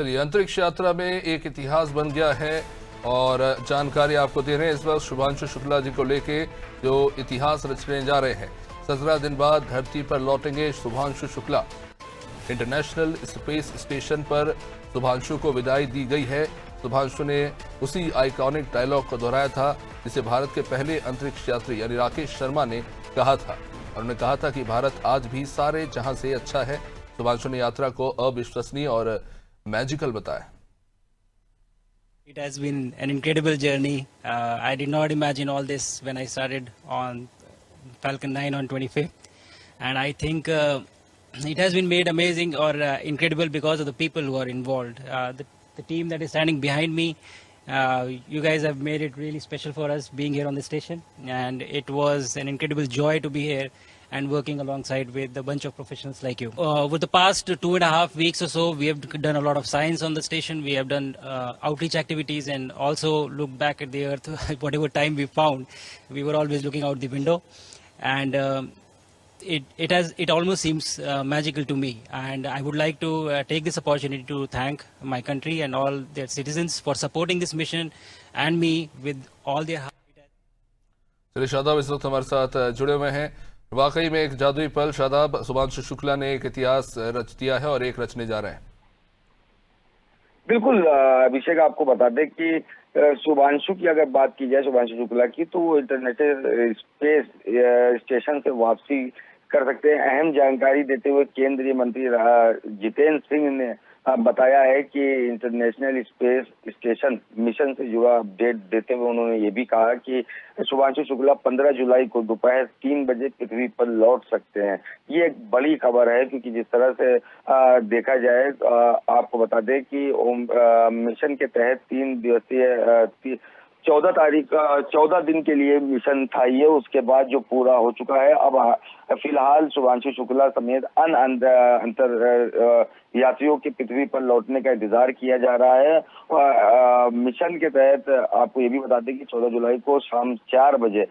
चलिए, अंतरिक्ष यात्रा में एक इतिहास बन गया है और जानकारी आपको दे रहे हैं इस वक्त शुभांशु शुक्ला जी को लेके जो इतिहास रचने जा रहे हैं। 17 दिन बाद धरती पर लौटेंगे Shubhanshu Shukla. International space station पर शुभांशु को विदाई दी गई है। शुभांशु ने उसी आइकॉनिक डायलॉग को दोहराया था जिसे भारत के पहले अंतरिक्ष यात्री यानी राकेश शर्मा ने कहा था, और उन्होंने कहा था कि भारत आज भी सारे जहां से अच्छा है। शुभांशु ने यात्रा को अविश्वसनीय और मैजिकल बताया। It has been an incredible journey. I did not imagine all this when I started on Falcon 9 on 25th, and I think it has been made amazing or incredible because of the people who are involved. The team that is standing behind me, you guys have made it really special for us being here on the station, and it was an incredible joy to be here and working alongside with a bunch of professionals like you. Over the past 2.5 weeks or so, we have done a lot of science on the station. We have done outreach activities and also looked back at the Earth. Whatever time we found, we were always looking out the window, and it almost seems magical to me. And I would like to take this opportunity to thank my country and all their citizens for supporting this mission and me with all their heart. चलिए, शादाब इस वक्त हमारे साथ जुड़े हुए हैं। वाकई में एक जादुई पल। शादाब, शुभांशु शुक्ला ने एक इतिहास रच दिया है और एक रचने जा रहे हैं। बिल्कुल अभिषेक, आपको बता दें कि शुभांशु की अगर बात की जाए, शुभांशु शुक्ला की, तो वो इंटरनेशनल स्पेस स्टेशन से वापसी कर सकते हैं। अहम जानकारी देते हुए केंद्रीय मंत्री जितेंद्र सिंह ने बताया है कि इंटरनेशनल स्पेस स्टेशन मिशन से जुड़ा अपडेट देते हुए उन्होंने ये भी कहा कि शुभांशु शुक्ला 15 जुलाई को दोपहर 3 बजे पृथ्वी पर लौट सकते हैं। ये एक बड़ी खबर है, क्योंकि जिस तरह से देखा जाए, आपको बता दें कि मिशन के तहत 3 दिवसीय 14 दिन के लिए मिशन था ये। उसके बाद जो पूरा हो चुका है, अब फिलहाल शुभांशु शुक्ला समेत अंतर यात्रियों के पृथ्वी पर लौटने का इंतजार किया जा रहा है। मिशन के तहत आपको ये भी बता दें कि 14 जुलाई को शाम 4 बजे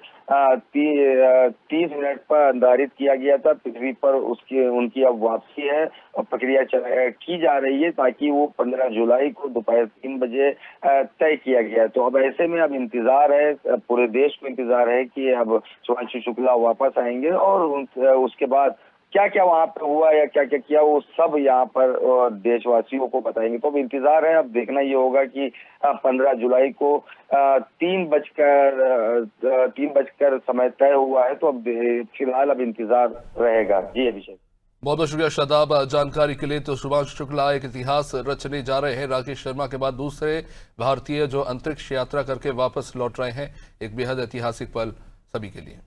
30 मिनट पर निर्धारित किया गया था पृथ्वी पर। उनकी अब वापसी है और प्रक्रिया की जा रही है, ताकि वो 15 जुलाई को दोपहर 3 बजे तय किया गया है। तो अब ऐसे में अब इंतजार है, पूरे देश को इंतजार है कि अब शुभांशु शुक्ला वापस आएंगे और उसके बाद क्या क्या वहां पर हुआ या क्या क्या किया, वो सब यहाँ पर देशवासियों को बताएंगे। तो अब इंतजार है, अब देखना ये होगा कि 15 जुलाई को 3 बजकर समय तय हुआ है। तो अब फिलहाल अब इंतजार रहेगा। जी अभिषेक, बहुत बहुत शुक्रिया शादाब जानकारी के लिए। तो शुभांशु शुक्ला एक इतिहास रचने जा रहे हैं। राकेश शर्मा के बाद दूसरे भारतीय जो अंतरिक्ष यात्रा करके वापस लौट रहे हैं। एक बेहद ऐतिहासिक पल सभी के लिए।